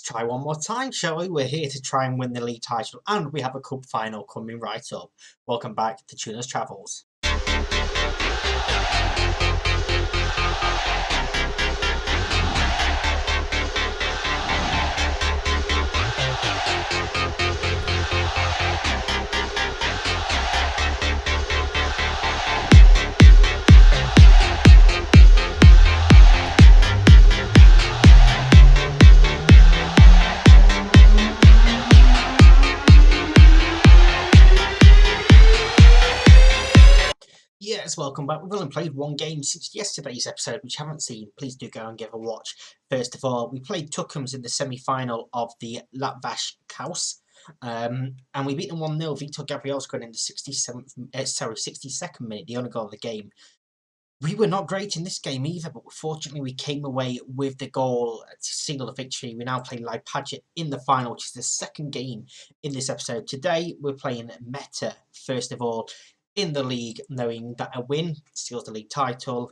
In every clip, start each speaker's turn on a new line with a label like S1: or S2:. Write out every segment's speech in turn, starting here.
S1: try one more time, shall we? We're here to try and win the league title, and we have a cup final coming right up. Welcome back to Tuna's Travels. Yes, welcome back. We've only played one game since yesterday's episode, which you haven't seen. Please do go and give a watch. First of all, we played Tuckums in the semi-final of the Latvash Kaus, and we beat them 1-0. Victor Gabriel scored in the 62nd minute, the only goal of the game. We were not great in this game either, but fortunately we came away with the goal to seal the victory. We now play Paget in the final, which is the second game in this episode. Today we're playing Meta, first of all, in the league, knowing that a win seals the league title.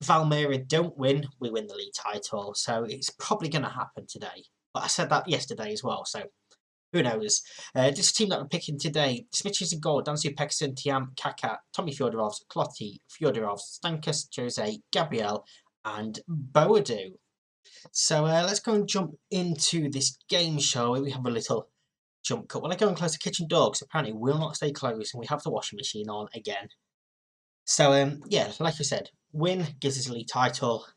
S1: Valmera don't win, we win the league title. So it's probably going to happen today. But I said that yesterday as well, so who knows? This team that we're picking today: Smitches in goal, Dansu Pekson, Tiam, Kaka, Tommy Fyodorovs, Klotti, Fyodorovs, Stankus, Jose, Gabriel, and Boadu. So let's go and jump into this game, shall we? We have a little jump cut. When I go and close the kitchen door, because apparently it will not stay closed, and we have the washing machine on again. So yeah, like I said, win gives us a league title.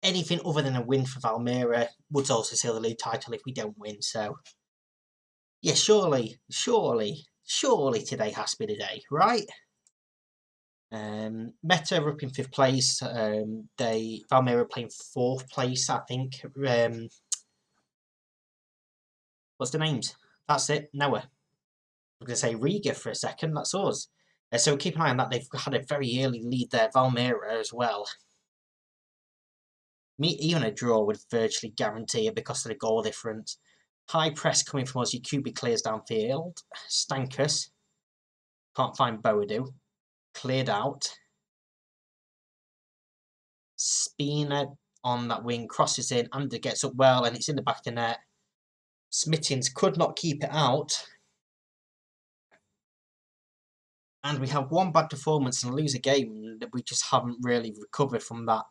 S1: Anything other than a win for Valmera would also seal the league title if we don't win. So yeah, surely today has to be the day, right? Meta are up in 5th place. Valmera playing 4th place, I think. What's the names? That's it. Noah. I'm going to say Riga for a second. That's us. So keep an eye on that. They've had a very early lead there. Valmera as well. Even a draw would virtually guarantee it because of the goal difference. High press coming from us. Yakubi clears downfield. Stankus. Can't find Boadu. Cleared out. Spina on that wing. Crosses in. Under gets up well. And it's in the back of the net. Smittins could not keep it out. And we have one bad performance and lose a game. We just haven't really recovered from that.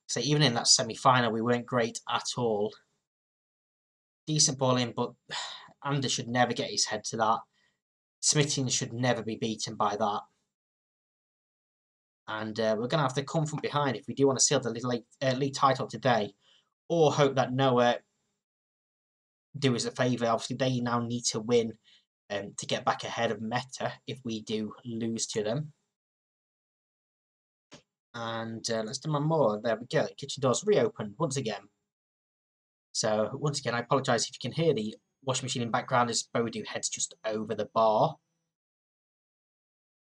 S1: So even in that semi-final, we weren't great at all. Decent ball in, but Anders should never get his head to that. Smittin should never be beaten by that. And we're going to have to come from behind if we do want to seal the league title today. Or hope that Noah do us a favour. Obviously, they now need to win to get back ahead of Meta if we do lose to them. And let's demand more. There we go. The kitchen door's reopened once again. So once again, I apologise if you can hear the washing machine in the background as Boadu heads just over the bar.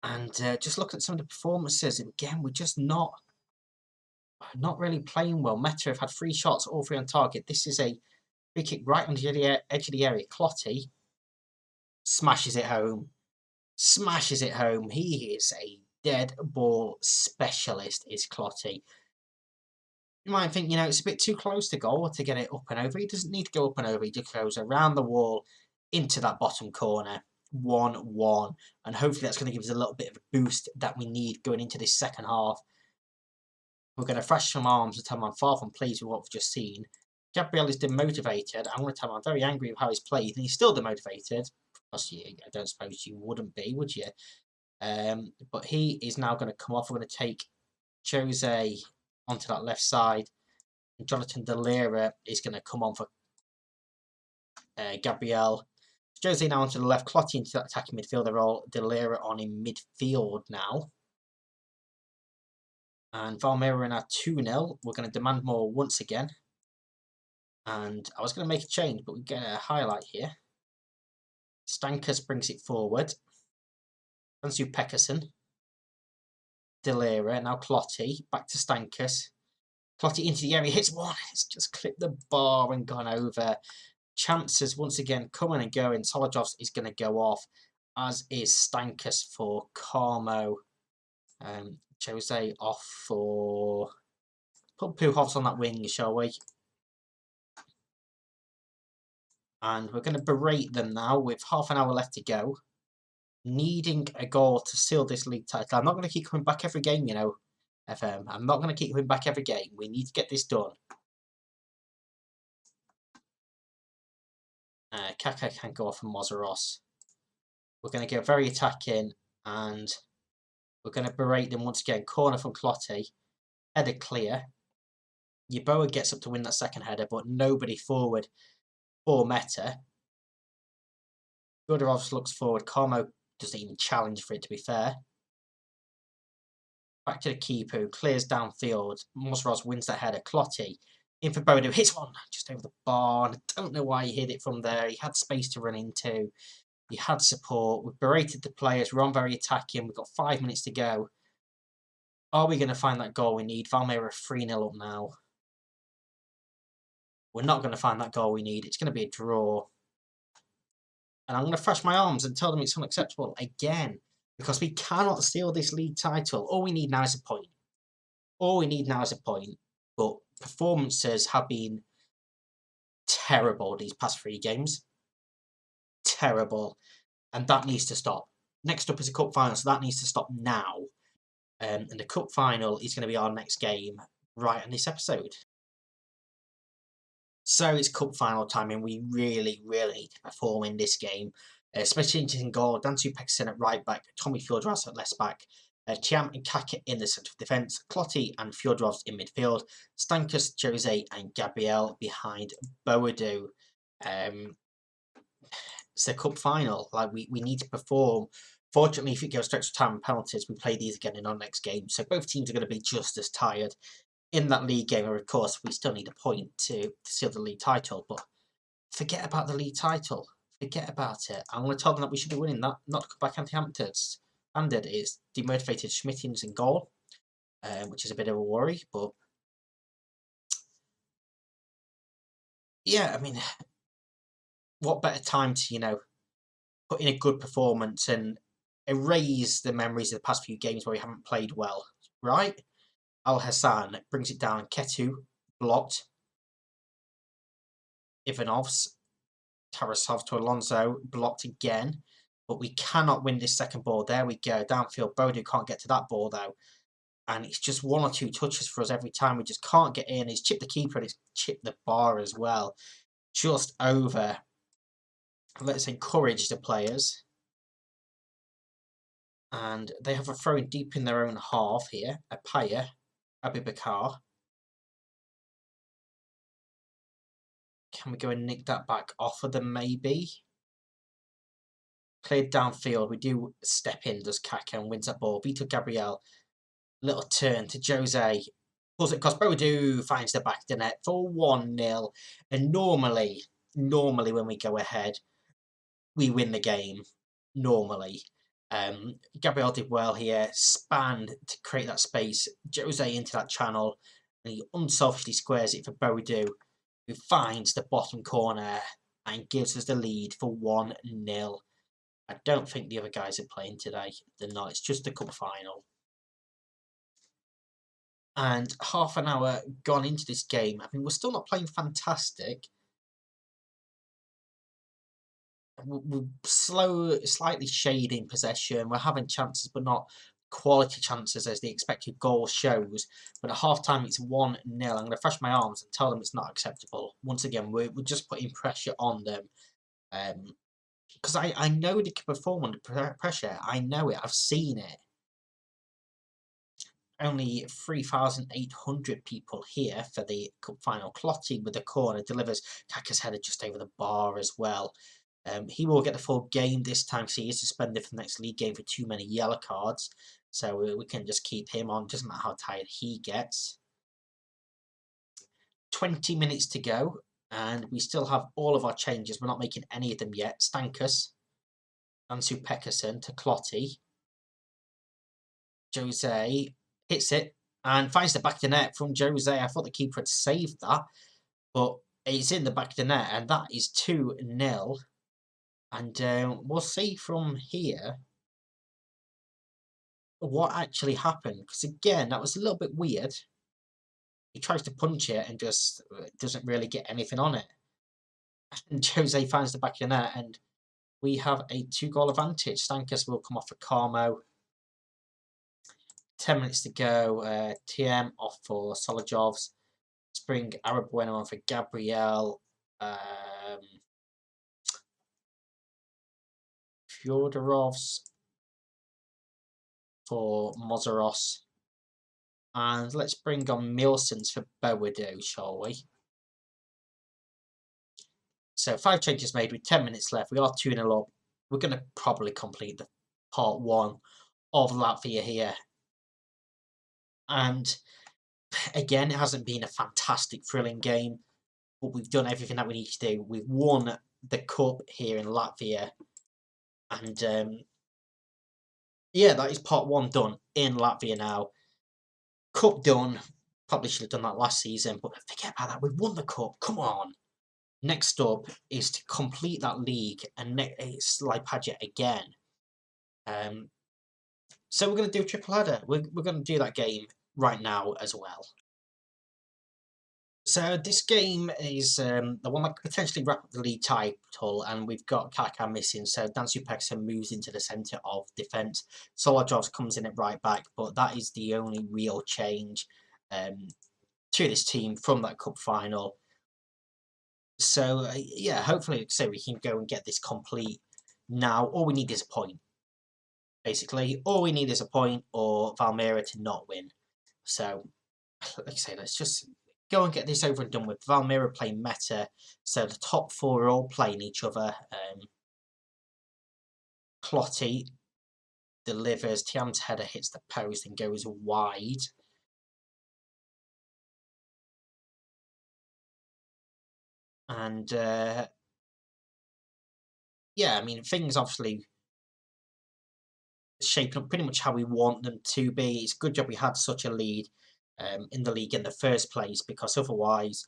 S1: And just look at some of the performances. Again, we're just not really playing well. Meta have had 3 shots, all 3 on target. This is a free kick right on the edge of the area. Klotti smashes it home. Smashes it home. He is a dead ball specialist, is Klotti. You might think, it's a bit too close to goal to get it up and over. He doesn't need to go up and over. He just goes around the wall into that bottom corner. 1-1. And hopefully that's going to give us a little bit of a boost that we need going into this second half. We're going to thrash some arms and tell him I'm far from pleased with what we've just seen. Gabriel is demotivated. I'm going to tell him I'm very angry with how he's played. And he's still demotivated. Because I don't suppose you wouldn't be, would you? But he is now going to come off. We're going to take Jose onto that left side. And Jonathan Delira is going to come on for Gabriel. Jose now onto the left. Klotti into that attacking midfield. They're all Delira on in midfield now. And Valmera are now 2-0. We're going to demand more once again. And I was going to make a change, but we get a highlight here. Stankus brings it forward. Dansu Pekkerson. Delira, now Klotti. Back to Stankus. Klotti into the area, hits one. It's just clipped the bar and gone over. Chances once again coming and going. Solojovs is going to go off, as is Stankus for Carmo. Jose off for... Put Puhovs on that wing, shall we? And we're going to berate them now with half an hour left to go. Needing a goal to seal this league title. I'm not going to keep coming back every game, you know, FM. I'm not going to keep coming back every game. We need to get this done. Kaka can go off for Mozaros. We're going to go very attacking, and we're going to berate them once again. Corner from Clotty. Header clear. Yeboah gets up to win that second header, but nobody forward for Meta. Godorovs looks forward. Carmo doesn't even challenge for it, to be fair. Back to the keeper, who clears downfield. Mozaros wins that header. Clotty in for Bodo. Hits one just over the bar. I don't know why he hit it from there. He had space to run into. He had support. We've berated the players. We're on very attacking. We've got 5 minutes to go. Are we going to find that goal we need? Valmera 3-0 up now. We're not going to find that goal we need. It's going to be a draw. And I'm going to thrash my arms and tell them it's unacceptable again. Because we cannot steal this league title. All we need now is a point. All we need now is a point. But performances have been terrible these past 3 games. Terrible. And that needs to stop. Next up is a cup final, so that needs to stop now. And the cup final is going to be our next game right in this episode. So it's cup final time, and we really, really need to perform in this game. Especially in goal, Dansu Pekson at right back, Tommy Fjordrovs at left back, Chiam and Kaka in the centre of defence, Clotty and Fjordrovs in midfield, Stankus, Jose and Gabriel behind Boadu. It's the cup final. Like we need to perform. Fortunately, if it goes straight to time and penalties, we play these again in our next game. So both teams are going to be just as tired in that league game. And of course, we still need a point to seal the league title. But forget about the league title. Forget about it. I'm going to tell them that we should be winning that, not to come back anti-Hamptons. Handed is demotivated Schmittins in goal, which is a bit of a worry. But yeah, I mean, what better time to, you know, put in a good performance and erase the memories of the past few games where we haven't played well, right? Al Hassan brings it down. Ketu blocked. Ivanovs. Tarasov to Alonso, blocked again. But we cannot win this second ball. There we go. Downfield. Bodu can't get to that ball, though. And it's just 1 or 2 touches for us every time. We just can't get in. He's chipped the keeper and he's chipped the bar as well. Just over. Let's encourage the players. And they have a throw in deep in their own half here. Apaya, Abubakar. Can we go and nick that back off of them, maybe? Cleared downfield. We do step in, does Kaka, and wins that ball. Vito Gabriel. Little turn to Jose. Pulls it across. Boadu finds the back of the net for 1-0. And normally when we go ahead, we win the game. Normally. Gabriel did well here. Spanned to create that space. Jose into that channel. And he unselfishly squares it for Boadu, who finds the bottom corner and gives us the lead for 1-0. I don't think the other guys are playing today. They're not. It's just the cup final. And half an hour gone into this game. I mean, we're still not playing fantastic. We're slow, slightly shading possession. We're having chances, but not quality chances as the expected goal shows. But at half time, it's 1-0. I'm going to thrash my arms and tell them it's not acceptable. Once again, we're just putting pressure on them. Because I know they can perform under pressure. I know it. I've seen it. Only 3,800 people here for the cup final. Clotty with the corner delivers. Kaka's header just over the bar as well. He will get the full game this time because he is suspended for the next league game for too many yellow cards. So we can just keep him on. Doesn't matter how tired he gets. 20 minutes to go. And we still have all of our changes. We're not making any of them yet. Stankus. Ansu Pekkerson to Clotty. Jose hits it and finds the back of the net from Jose. I thought the keeper had saved that, but it's in the back of the net, and that is 2-0. And we'll see from here what actually happened. Because again, that was a little bit weird. He tries to punch it and just doesn't really get anything on it. And Jose finds the back of the net, and we have a 2-goal advantage. Stankus will come off for Carmo. 10 minutes to go. TM off for Solojovs. Spring Arab Bueno on for Gabriel. Fyodorovs for Mozaros. And let's bring on Milsons for Boadu, shall we? So 5 changes made with 10 minutes left. We are 2-0 up. We're going to probably complete the part 1 of Latvia here. And again, it hasn't been a fantastic, thrilling game, but we've done everything that we need to do. We've won the cup here in Latvia. And yeah, that is part 1 done in Latvia now. Cup done. Probably should have done that last season, but forget about that. We've won the cup. Come on. Next up is to complete that league, and it's like Padgett again. So we're going to do a triple header. We're going to do that game right now as well. So this game is the one that could potentially wrap up the league title, and we've got Kaka missing, so Dansu Pekson moves into the centre of defence. Solojovs comes in at right back, but that is the only real change to this team from that cup final. So yeah, hopefully, so we can go and get this complete now. All we need is a point. Basically, all we need is a point, or Valmiera to not win. So, like I say, let's just go and get this over and done with. Valmiera playing meta, so the top 4 are all playing each other. Clotty delivers, Tiam's header hits the post and goes wide. And yeah, I mean, things obviously shaping up pretty much how we want them to be. It's a good job we had such a lead in the league in the first place, because otherwise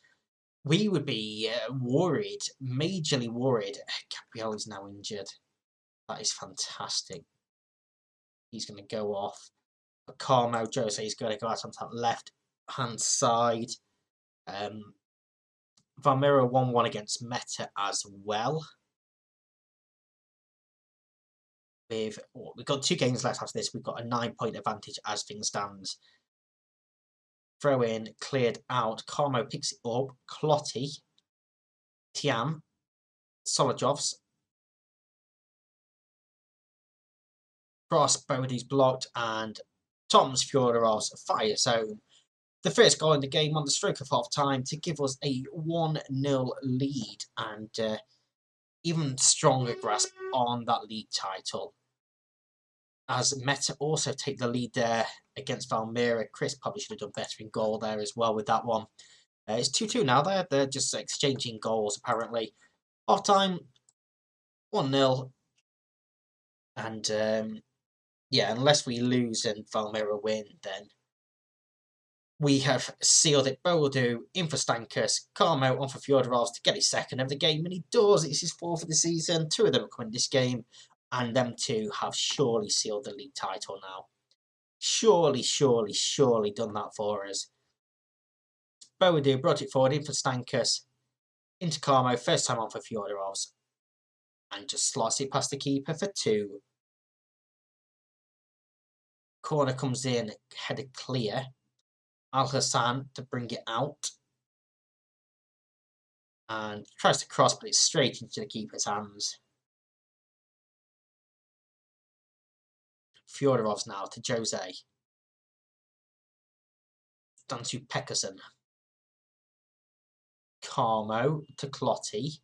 S1: we would be worried, majorly worried. Gabriel is now injured. That is fantastic. He's going to go off. But Carmo Jose is going to go out on that left-hand side. Valmira 1-1 against Meta as well. We've got 2 games left after this. We've got a 9-point advantage as things stands. Throw in, cleared out. Carmo picks it up. Clotty. Tiam. Solojovs. Cross, Bodie's blocked, and Tom's Fyodorov's fires home the first goal in the game on the stroke of half time to give us a 1-0 lead, and even stronger grasp on that league title. As Meta also take the lead there against Valmiera. Chris probably should have done better in goal there as well with that one. It's 2-2 now. They're just exchanging goals apparently. Half time, 1-0, and yeah, unless we lose and Valmiera win, then we have sealed it. Boadu in for Stankus, Carmo on for Fyodorovs to get his second of the game, and he does. It's his 4th of the season. 2 of them are coming this game, and them 2 have surely sealed the league title now. Surely done that for us. Boadu brought it forward in for Stankus, into Carmo, first time on for Fyodorovs, and just slots it past the keeper for 2. Corner comes in, headed clear. Al Hassan to bring it out. And tries to cross, but it's straight into the keeper's hands. Fyodorovs now to Jose. Down to Peckerson. Carmo to Clotty.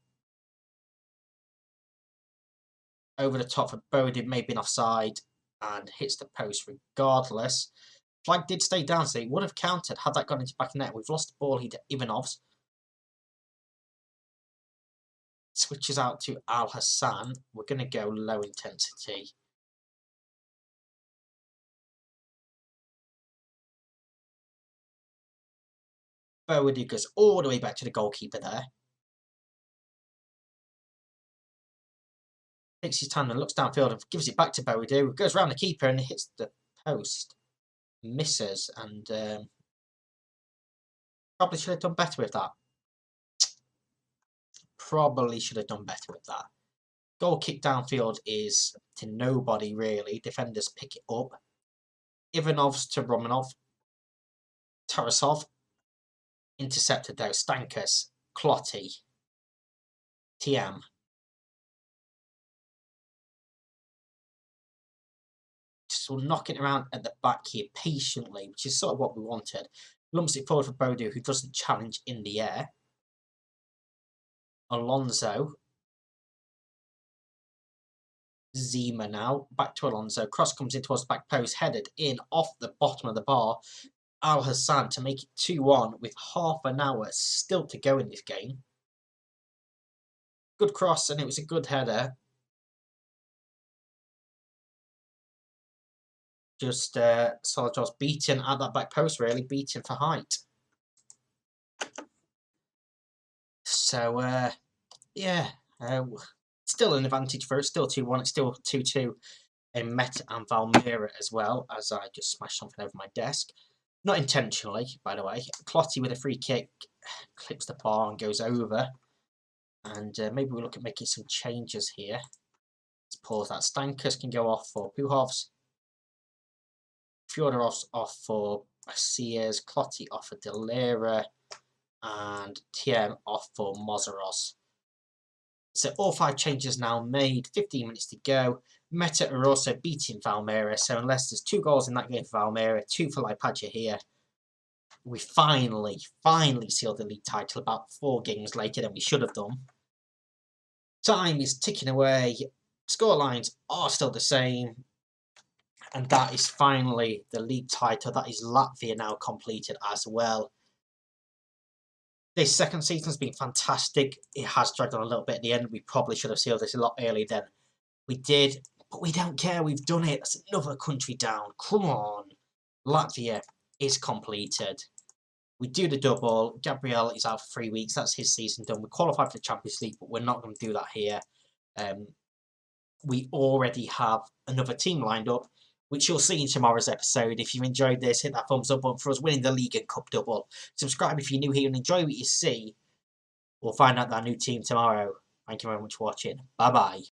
S1: Over the top for Bodin, may have been offside, and hits the post regardless. Flag did stay down, so he would have countered had that gone into back net. We've lost the ball here to Ivanovs. Switches out to Al Hassan. We're going to go low intensity. Boadu goes all the way back to the goalkeeper there. Takes his time and looks downfield and gives it back to Boadu. Goes around the keeper and hits the post. Misses, and probably should have done better with that. probably should have done better with that. Goal kick downfield is to nobody really. Defenders pick it up. Ivanov's to Romanov. Tarasov. Intercepted though. Stankus. Clotty. TM. Just sort of knocking around at the back here patiently, which is sort of what we wanted. Lumps it forward for Bodu, who doesn't challenge in the air. Alonso. Zima now. Back to Alonso. Cross comes in towards the back post. Headed in off the bottom of the bar. Al Hassan to make it 2-1 with half an hour still to go in this game. Good cross, and it was a good header. Just Solidor's beaten at that back post, really. Beaten for height. So, yeah. Still an advantage for us. Still 2-1. It's still 2-2 in Meta and Valmira as well, as I just smashed something over my desk. Not intentionally, by the way. Clotty with a free kick clips the bar and goes over. And maybe we'll look at making some changes here. Let's pause that. Stankus can go off for Puhovs. Fyodorov's off for Sears. Clotty off for Delera. And TM off for Mozaros. So all 5 changes now made. 15 minutes to go. Meta are also beating Valmera. So unless there's 2 goals in that game for Valmera, 2 for Laipaja here, we finally sealed the league title about 4 games later than we should have done. Time is ticking away. Scorelines are still the same. And that is finally the league title. That is Latvia now completed as well. This second season has been fantastic. It has dragged on a little bit at the end. We probably should have sealed this a lot earlier than we did. But we don't care. We've done it. That's another country down. Come on. Latvia is completed. We do the double. Gabriel is out for 3 weeks. That's his season done. We qualified for the Champions League, but we're not going to do that here. We already have another team lined up, which you'll see in tomorrow's episode. If you enjoyed this, hit that thumbs up button for us winning the League and Cup double. Subscribe if you're new here and enjoy what you see. We'll find out our new team tomorrow. Thank you very much for watching. Bye-bye.